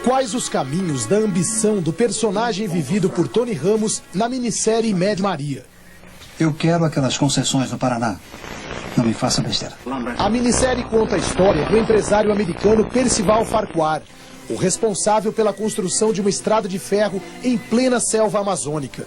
Quais os caminhos da ambição do personagem vivido por Tony Ramos na minissérie Med Maria? Eu quero aquelas concessões no Paraná. Não me faça besteira. A minissérie conta a história do empresário americano Percival Farquhar, o responsável pela construção de uma estrada de ferro em plena selva amazônica.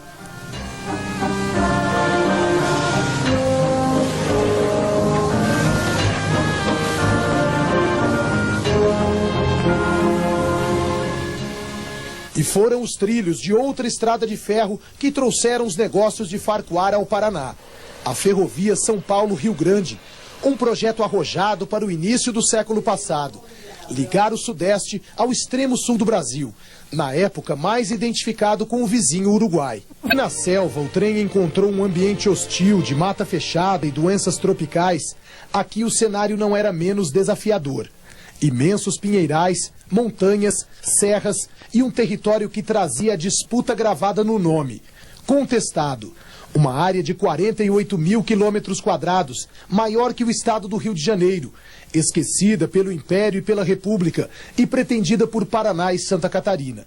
E foram os trilhos de outra estrada de ferro que trouxeram os negócios de Farquhar ao Paraná. A ferrovia São Paulo-Rio Grande, um projeto arrojado para o início do século passado. Ligar o Sudeste ao extremo sul do Brasil, na época mais identificado com o vizinho Uruguai. Na selva, o trem encontrou um ambiente hostil de mata fechada e doenças tropicais. Aqui o cenário não era menos desafiador. Imensos pinheirais, montanhas, serras e um território que trazia a disputa gravada no nome: contestado. Uma área de 48 mil quilômetros quadrados, maior que o estado do Rio de Janeiro, esquecida pelo Império e pela República e pretendida por Paraná e Santa Catarina.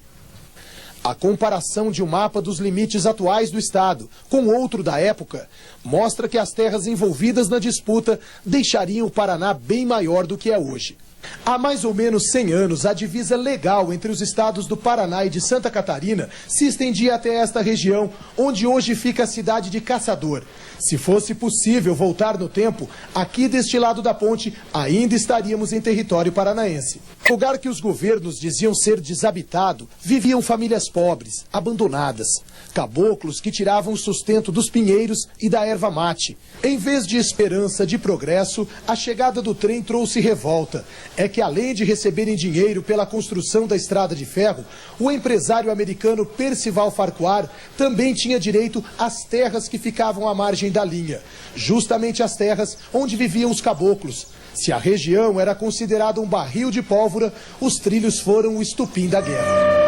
A comparação de um mapa dos limites atuais do estado com outro da época mostra que as terras envolvidas na disputa deixariam o Paraná bem maior do que é hoje. Há mais ou menos 100 anos, a divisa legal entre os estados do Paraná e de Santa Catarina se estendia até esta região, onde hoje fica a cidade de Caçador. Se fosse possível voltar no tempo, aqui deste lado da ponte ainda estaríamos em território paranaense. No lugar que os governos diziam ser desabitado, viviam famílias pobres, abandonadas. Caboclos que tiravam o sustento dos pinheiros e da erva mate. Em vez de esperança de progresso, a chegada do trem trouxe revolta. É que além de receberem dinheiro pela construção da estrada de ferro, o empresário americano Percival Farquhar também tinha direito às terras que ficavam à margem da linha. Justamente as terras onde viviam os caboclos. Se a região era considerada um barril de pólvora, os trilhos foram o estupim da guerra.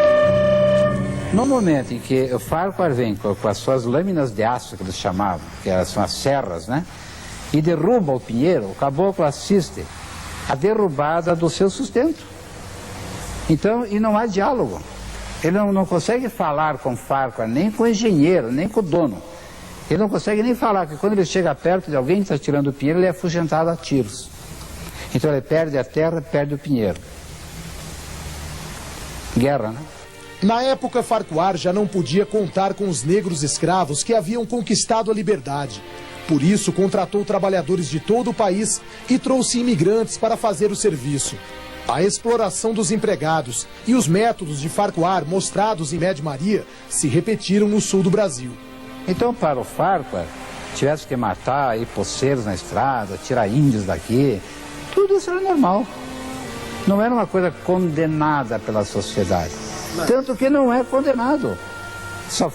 No momento em que o Farquhar vem com as suas lâminas de aço, que eles chamavam, que são as serras, né? E derruba o pinheiro, o caboclo assiste a derrubada do seu sustento. Então, e não há diálogo. Ele não consegue falar com o Farquhar, nem com o engenheiro, nem com o dono. Ele não consegue nem falar, porque quando ele chega perto de alguém que está tirando o pinheiro, ele é afugentado a tiros. Então ele perde a terra, perde o pinheiro. Guerra, né? Na época, Farquhar já não podia contar com os negros escravos que haviam conquistado a liberdade. Por isso, contratou trabalhadores de todo o país e trouxe imigrantes para fazer o serviço. A exploração dos empregados e os métodos de Farquhar mostrados em Med Maria se repetiram no sul do Brasil. Então, para o Farquhar, tivesse que matar, ir poceiros na estrada, tirar índios daqui, tudo isso era normal. Não era uma coisa condenada pela sociedade. Tanto que não é condenado. Só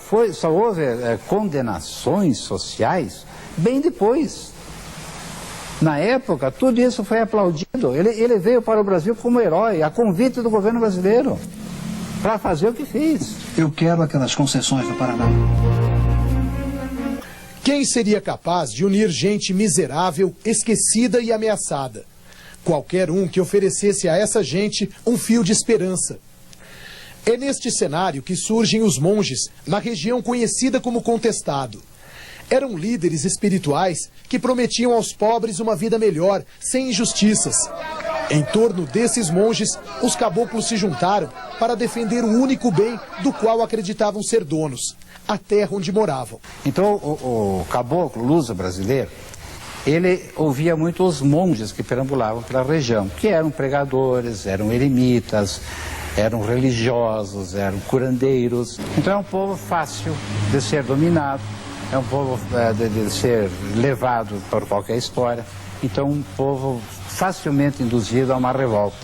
houve condenações sociais bem depois. Na época, tudo isso foi aplaudido. Ele veio para o Brasil como herói, a convite do governo brasileiro, para fazer o que fez. Eu quero aquelas concessões do Paraná. Quem seria capaz de unir gente miserável, esquecida e ameaçada? Qualquer um que oferecesse a essa gente um fio de esperança. É neste cenário que surgem os monges, na região conhecida como Contestado. Eram líderes espirituais que prometiam aos pobres uma vida melhor, sem injustiças. Em torno desses monges, os caboclos se juntaram para defender o único bem do qual acreditavam ser donos, a terra onde moravam. Então o caboclo luso brasileiro, ele ouvia muito os monges que perambulavam pela região, que eram pregadores, eram eremitas, eram religiosos, eram curandeiros. Então é um povo fácil de ser dominado, é um povo de ser levado por qualquer história. Então um povo facilmente induzido a uma revolta,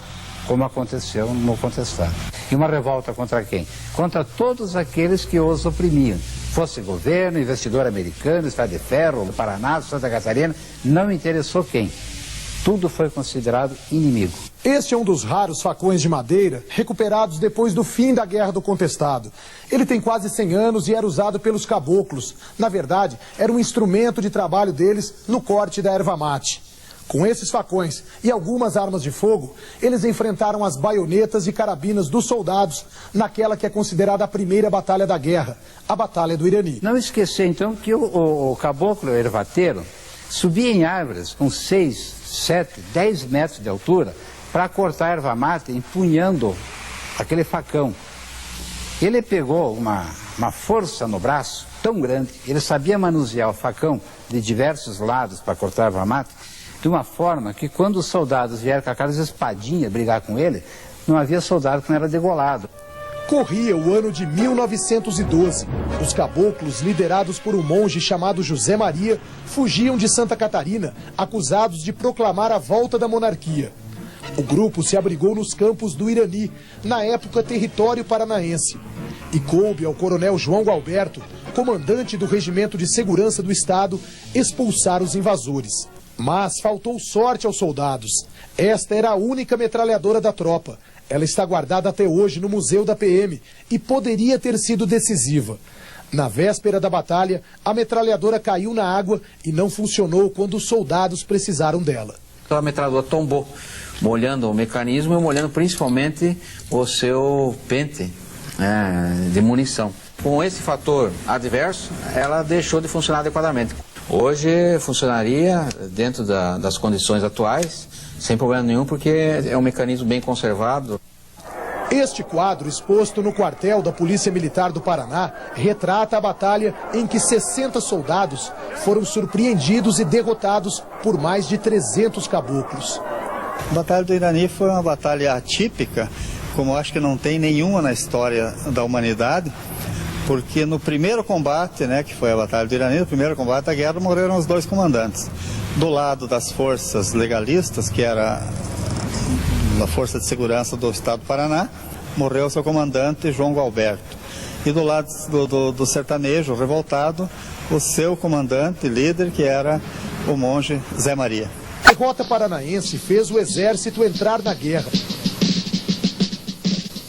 como aconteceu no Contestado. E uma revolta contra quem? Contra todos aqueles que os oprimiam. Fosse governo, investidor americano, Estado de Ferro, Paraná, Santa Catarina, não interessou quem. Tudo foi considerado inimigo. Este é um dos raros facões de madeira recuperados depois do fim da Guerra do Contestado. Ele tem quase 100 anos e era usado pelos caboclos. Na verdade, era um instrumento de trabalho deles no corte da erva mate. Com esses facões e algumas armas de fogo, eles enfrentaram as baionetas e carabinas dos soldados naquela que é considerada a primeira batalha da guerra, a Batalha do Irani. Não esquecer, então, que o caboclo ervateiro subia em árvores com 6, 7, 10 metros de altura para cortar a erva mate empunhando aquele facão. Ele pegou uma força no braço tão grande, ele sabia manusear o facão de diversos lados para cortar a erva mate, de uma forma que quando os soldados vieram com aquelas espadinhas brigar com ele, não havia soldado que não era degolado. Corria o ano de 1912. Os caboclos, liderados por um monge chamado José Maria, fugiam de Santa Catarina, acusados de proclamar a volta da monarquia. O grupo se abrigou nos campos do Irani, na época território paranaense, e coube ao coronel João Gualberto, comandante do Regimento de Segurança do Estado, expulsar os invasores. Mas faltou sorte aos soldados. Esta era a única metralhadora da tropa. Ela está guardada até hoje no Museu da PM e poderia ter sido decisiva. Na véspera da batalha, a metralhadora caiu na água e não funcionou quando os soldados precisaram dela. A metralhadora tombou, molhando o mecanismo e molhando principalmente o seu pente de munição. Com esse fator adverso, ela deixou de funcionar adequadamente. Hoje funcionaria dentro das condições atuais, sem problema nenhum, porque é um mecanismo bem conservado. Este quadro, exposto no quartel da Polícia Militar do Paraná, retrata a batalha em que 60 soldados foram surpreendidos e derrotados por mais de 300 caboclos. A Batalha do Irani foi uma batalha atípica, como acho que não tem nenhuma na história da humanidade, porque no primeiro combate, que foi a Batalha do Irani, no primeiro combate da guerra, morreram os 2 comandantes. Do lado das forças legalistas, que era a Força de Segurança do Estado do Paraná, morreu o seu comandante João Gualberto. E do lado do sertanejo revoltado, o seu comandante, líder, que era o monge Zé Maria. A derrota paranaense fez o exército entrar na guerra.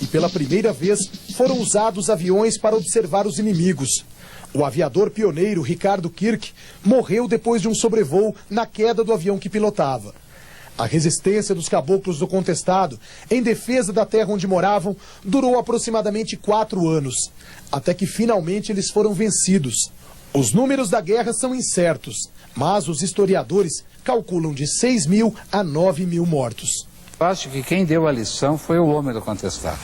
E pela primeira vez foram usados aviões para observar os inimigos. O aviador pioneiro Ricardo Kirk morreu depois de um sobrevoo na queda do avião que pilotava. A resistência dos caboclos do contestado, em defesa da terra onde moravam, durou aproximadamente 4 anos, até que finalmente eles foram vencidos. Os números da guerra são incertos, mas os historiadores calculam de 6 mil a 9 mil mortos. Eu acho que quem deu a lição foi o homem do contestado.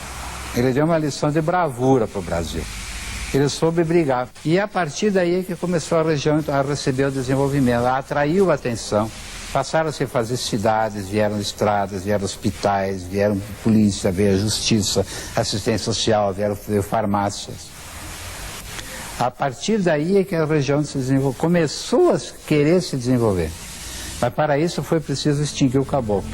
Ele deu uma lição de bravura para o Brasil. Ele soube brigar. E a partir daí é que começou a região a receber o desenvolvimento, atraiu a atenção. Passaram a se fazer cidades, vieram estradas, vieram hospitais, vieram polícia, veio justiça, assistência social, vieram farmácias. A partir daí é que a região se desenvolveu, começou a querer se desenvolver. Mas para isso foi preciso extinguir o caboclo.